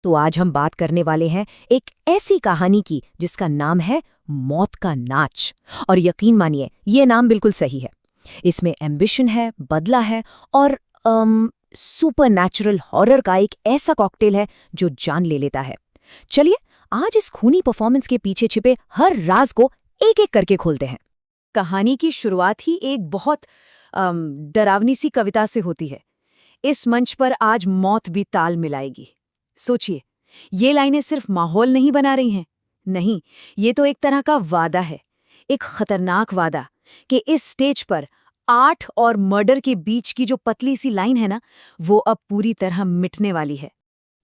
तो आज हम बात करने वाले हैं एक ऐसी कहानी की जिसका नाम है मौत का नाच। और यकीन मानिए, ये नाम बिल्कुल सही है। इसमें एम्बिशन है, बदला है और सुपरनैचुरल हॉरर का एक ऐसा कॉकटेल है जो जान ले लेता है। चलिए आज इस खूनी परफॉर्मेंस के पीछे छिपे हर राज को एक एक करके खोलते हैं। कहानी की शुरुआत ही एक बहुत डरावनी सी कविता से होती है। इस मंच पर आज मौत भी ताल मिलाएगी। सोचिए, ये लाइनें सिर्फ माहौल नहीं बना रही हैं। नहीं, ये तो एक तरह का वादा है, एक खतरनाक वादा कि इस स्टेज पर 8 और मर्डर के बीच की जो पतली सी लाइन है ना, वो अब पूरी तरह मिटने वाली है।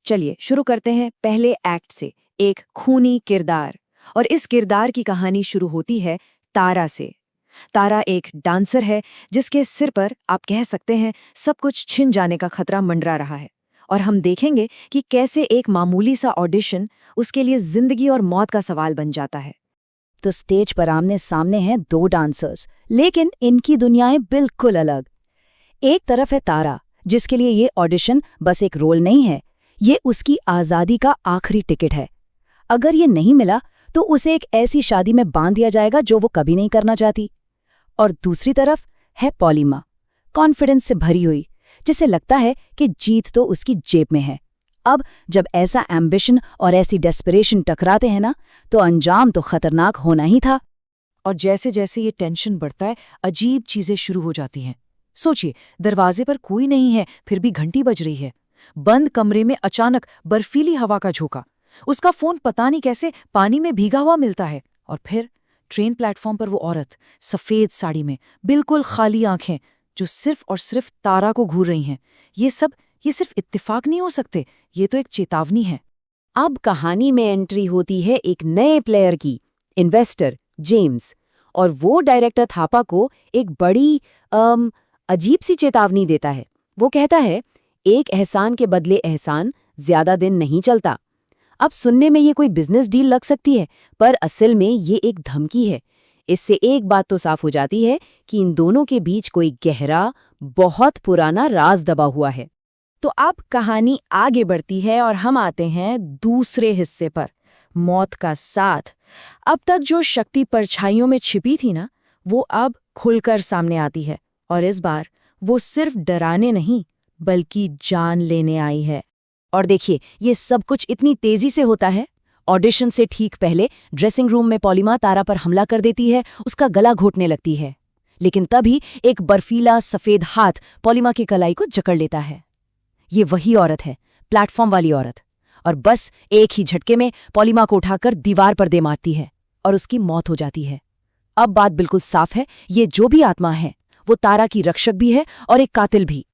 चलिए शुरू करते हैं पहले एक्ट से, एक खूनी किरदार। और इस किरदार की कहानी शुरू होती है तारा से। तारा एक डांसर है जिसके सिर पर आप कह सकते हैं सब कुछ छिन जाने का खतरा मंडरा रहा है। और हम देखेंगे कि कैसे एक मामूली सा ऑडिशन उसके लिए जिंदगी और मौत का सवाल बन जाता है। तो स्टेज पर आमने सामने हैं 2 डांसर्स, लेकिन इनकी दुनियाएं बिल्कुल अलग। एक तरफ है तारा, जिसके लिए ये ऑडिशन बस एक रोल नहीं है, ये उसकी आज़ादी का आखिरी टिकट है। अगर ये नहीं मिला तो उसे एक ऐसी शादी में बांध दिया जाएगा जो वो कभी नहीं करना चाहती। और दूसरी तरफ है पॉलीमा, कॉन्फिडेंस से भरी हुई, जिसे लगता है कि जीत तो उसकी जेब में है। अब जब ऐसा एम्बिशन और ऐसी डेस्परेशन टकराते हैं ना, तो अंजाम तो खतरनाक होना ही था। और जैसे जैसे ये टेंशन बढ़ता है, अजीब चीजें शुरू हो जाती हैं। सोचिए, दरवाजे पर कोई नहीं है, फिर भी घंटी बज रही है। बंद कमरे में अचानक बर्फीली हवा का झोंका, उसका फोन पता नहीं कैसे पानी में भीगा हुआ मिलता है। और फिर ट्रेन प्लेटफॉर्म पर वो औरत सफेद साड़ी में, बिल्कुल खाली आंखें, जो सिर्फ और सिर्फ तारा को घूर रही हैं। ये सिर्फ इत्तेफाक नहीं हो सकते, ये तो एक चेतावनी है। अब कहानी में एंट्री होती है एक नए प्लेयर की, इन्वेस्टर जेम्स। और वो डायरेक्टर थापा को एक बड़ी अजीब सी चेतावनी देता है। वो कहता है, एक एहसान के बदले एहसान ज्यादा दिन नहीं चलता। अब सुनने में ये कोई बिजनेस डील लग सकती है, पर असल में ये एक धमकी है। इससे एक बात तो साफ हो जाती है कि इन दोनों के बीच कोई गहरा, बहुत पुराना राज दबा हुआ है। तो अब कहानी आगे बढ़ती है और हम आते हैं दूसरे हिस्से पर, मौत का साथ। अब तक जो शक्ति परछाइयों में छिपी थी ना, वो अब खुलकर सामने आती है। और इस बार वो सिर्फ डराने नहीं, बल्कि जान लेने आई है। और देखिए, ये सब कुछ इतनी तेजी से होता है। ऑडिशन से ठीक पहले ड्रेसिंग रूम में पॉलीमा तारा पर हमला कर देती है, उसका गला घोटने लगती है। लेकिन तभी एक बर्फीला सफेद हाथ पॉलीमा की कलाई को जकड़ लेता है। ये वही औरत है, प्लेटफॉर्म वाली औरत। और बस एक ही झटके में पॉलीमा को उठाकर दीवार पर दे मारती है और उसकी मौत हो जाती है। अब बात बिल्कुल साफ है, ये जो भी आत्मा है वो तारा की रक्षक भी है और एक कातिल भी।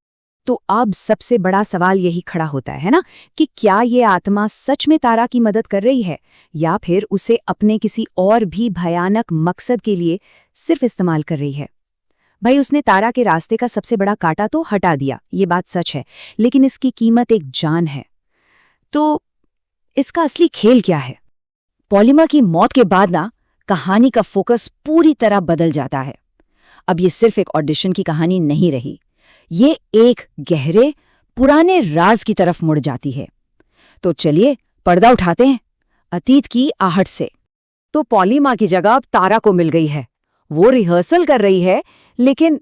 तो अब सबसे बड़ा सवाल यही खड़ा होता है ना, कि क्या ये आत्मा सच में तारा की मदद कर रही है, या फिर उसे अपने किसी और भी भयानक मकसद के लिए सिर्फ इस्तेमाल कर रही है। भाई, उसने तारा के रास्ते का सबसे बड़ा कांटा तो हटा दिया, ये बात सच है, लेकिन इसकी कीमत एक जान है। तो इसका असली खेल क्या है? पॉलीमा की मौत के बाद ना, कहानी का फोकस पूरी तरह बदल जाता है। अब ये सिर्फ एक ऑडिशन की कहानी नहीं रही, ये एक गहरे पुराने राज की तरफ मुड़ जाती है। तो चलिए पर्दा उठाते हैं अतीत की आहट से। तो पॉलीमा की जगह अब तारा को मिल गई है। वो रिहर्सल कर रही है, लेकिन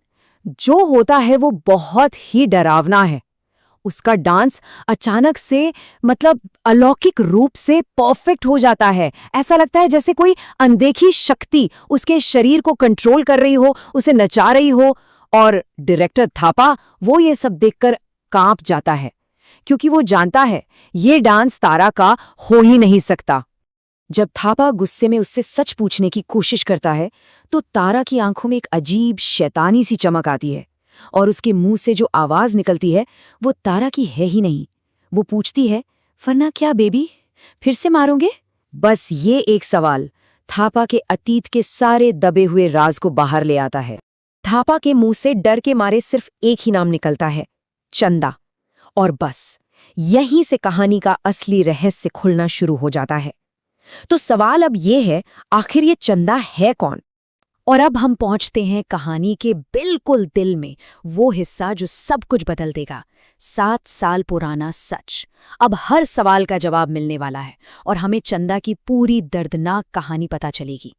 जो होता है वो बहुत ही डरावना है। उसका डांस अचानक से, मतलब अलौकिक रूप से परफेक्ट हो जाता है। ऐसा लगता है जैसे कोई अनदेखी शक्ति उसके शरीर को कंट्रोल कर रही हो, उसे नचा रही हो। और डायरेक्टर थापा, वो ये सब देखकर कांप जाता है, क्योंकि वो जानता है ये डांस तारा का हो ही नहीं सकता। जब थापा गुस्से में उससे सच पूछने की कोशिश करता है, तो तारा की आंखों में एक अजीब शैतानी सी चमक आती है, और उसके मुंह से जो आवाज निकलती है वो तारा की है ही नहीं। वो पूछती है, वरना क्या बेबी, फिर से मारोगे? बस ये एक सवाल थापा के अतीत के सारे दबे हुए राज को बाहर ले आता है। थापा के मुंह से डर के मारे सिर्फ एक ही नाम निकलता है, चंदा। और बस यहीं से कहानी का असली रहस्य खुलना शुरू हो जाता है। तो सवाल अब ये है, आखिर ये चंदा है कौन? और अब हम पहुंचते हैं कहानी के बिल्कुल दिल में, वो हिस्सा जो सब कुछ बदल देगा। 7 साल पुराना सच। अब हर सवाल का जवाब मिलने वाला है और हमें चंदा की पूरी दर्दनाक कहानी पता चलेगी।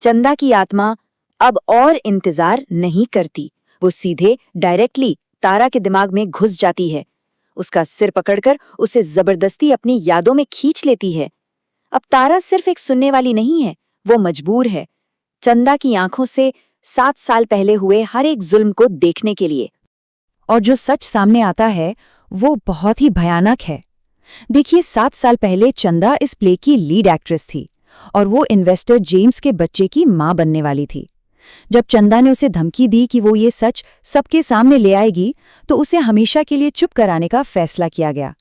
चंदा की आत्मा अब और इंतजार नहीं करती। वो सीधे डायरेक्टली तारा के दिमाग में घुस जाती है, उसका सिर पकड़कर उसे जबरदस्ती अपनी यादों में खींच लेती है। अब तारा सिर्फ एक सुनने वाली नहीं है, वो मजबूर है चंदा की आंखों से 7 साल पहले हुए हर एक जुल्म को देखने के लिए। और जो सच सामने आता है वो बहुत ही भयानक है। देखिए, 7 साल पहले चंदा इस प्ले की लीड एक्ट्रेस थी और वो इन्वेस्टर जेम्स के बच्चे की मां बनने वाली थी। जब चंदा ने उसे धमकी दी कि वो ये सच सबके सामने ले आएगी, तो उसे हमेशा के लिए चुप कराने का फैसला किया गया।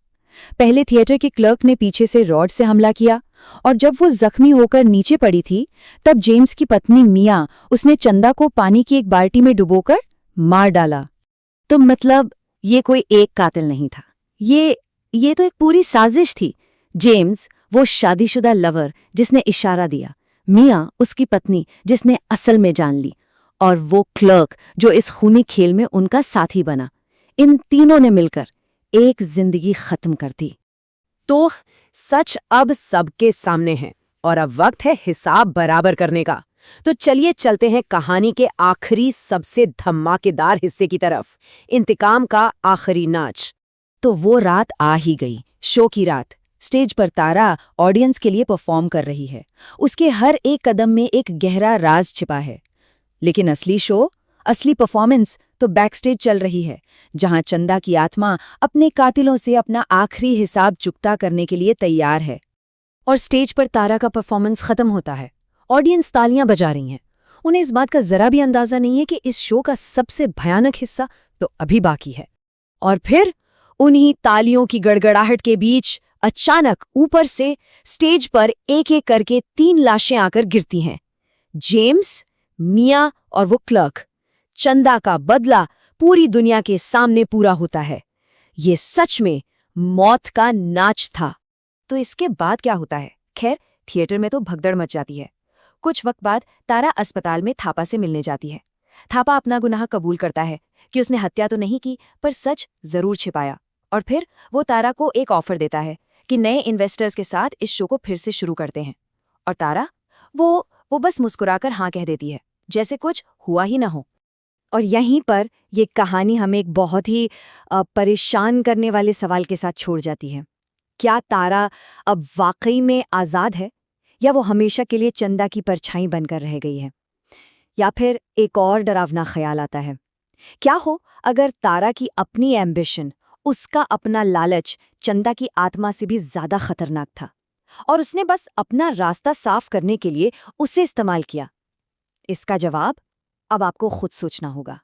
पहले थिएटर के क्लर्क ने पीछे से रॉड से हमला किया और जब वो जख्मी होकर नीचे पड़ी थी, तब जेम्स की पत्नी मिया उसने चंदा को पानी की एक बाल्टी में डुबोकर मार डाला। तो मतलब ये कोई एक कातिल नहीं था, ये तो एक पूरी साजिश थी। जेम्स वो शादीशुदा लवर जिसने इशारा दिया, मिया उसकी पत्नी जिसने असल में जान ली, और वो क्लर्क जो इस खूनी खेल में उनका साथी बना। इन तीनों ने मिलकर एक जिंदगी खत्म कर दी। तो सच अब सबके सामने है और अब वक्त है हिसाब बराबर करने का। तो चलिए चलते हैं कहानी के आखिरी सबसे धमाकेदार हिस्से की तरफ, इंतकाम का आखिरी नाच। तो वो रात आ ही गई, शो की रात। स्टेज पर तारा ऑडियंस के लिए परफॉर्म कर रही है। उसके हर एक कदम में एक गहरा राज छिपा है। लेकिन असली शो, असली परफॉर्मेंस तो बैकस्टेज चल रही है, जहां चंदा की आत्मा अपने कातिलों से अपना आखिरी हिसाब चुकता करने के लिए तैयार है। और स्टेज पर तारा का परफॉर्मेंस खत्म होता है। ऑडियंस तालियां बजा रही हैं। उन्हें इस बात का जरा भी अंदाजा नहीं है कि इस शो का सबसे भयानक हिस्सा तो अभी बाकी है। और फिर उन्हीं तालियों की गड़गड़ाहट के बीच अचानक ऊपर से स्टेज पर एक एक करके 3 लाशें आकर गिरती हैं। जेम्स, मिया और वो क्लर्क। चंदा का बदला पूरी दुनिया के सामने पूरा होता है। ये सच में मौत का नाच था। तो इसके बाद क्या होता है? खैर, थिएटर में तो भगदड़ मच जाती है। कुछ वक्त बाद तारा अस्पताल में थापा से मिलने जाती है। थापा अपना गुनाह कबूल करता है कि उसने हत्या तो नहीं की, पर सच जरूर छिपाया। और फिर वो तारा को एक ऑफर देता है कि नए इन्वेस्टर्स के साथ इस शो को फिर से शुरू करते हैं। और तारा वो बस मुस्कुराकर हाँ कह देती है, जैसे कुछ हुआ ही ना हो। और यहीं पर ये कहानी हमें एक बहुत ही परेशान करने वाले सवाल के साथ छोड़ जाती है। क्या तारा अब वाकई में आज़ाद है, या वो हमेशा के लिए चंदा की परछाई बनकर रह गई है? या फिर एक और डरावना ख्याल आता है, क्या हो अगर तारा की अपनी एम्बिशन, उसका अपना लालच चंदा की आत्मा से भी ज्यादा खतरनाक था और उसने बस अपना रास्ता साफ करने के लिए उसे इस्तेमाल किया? इसका जवाब अब आपको खुद सोचना होगा।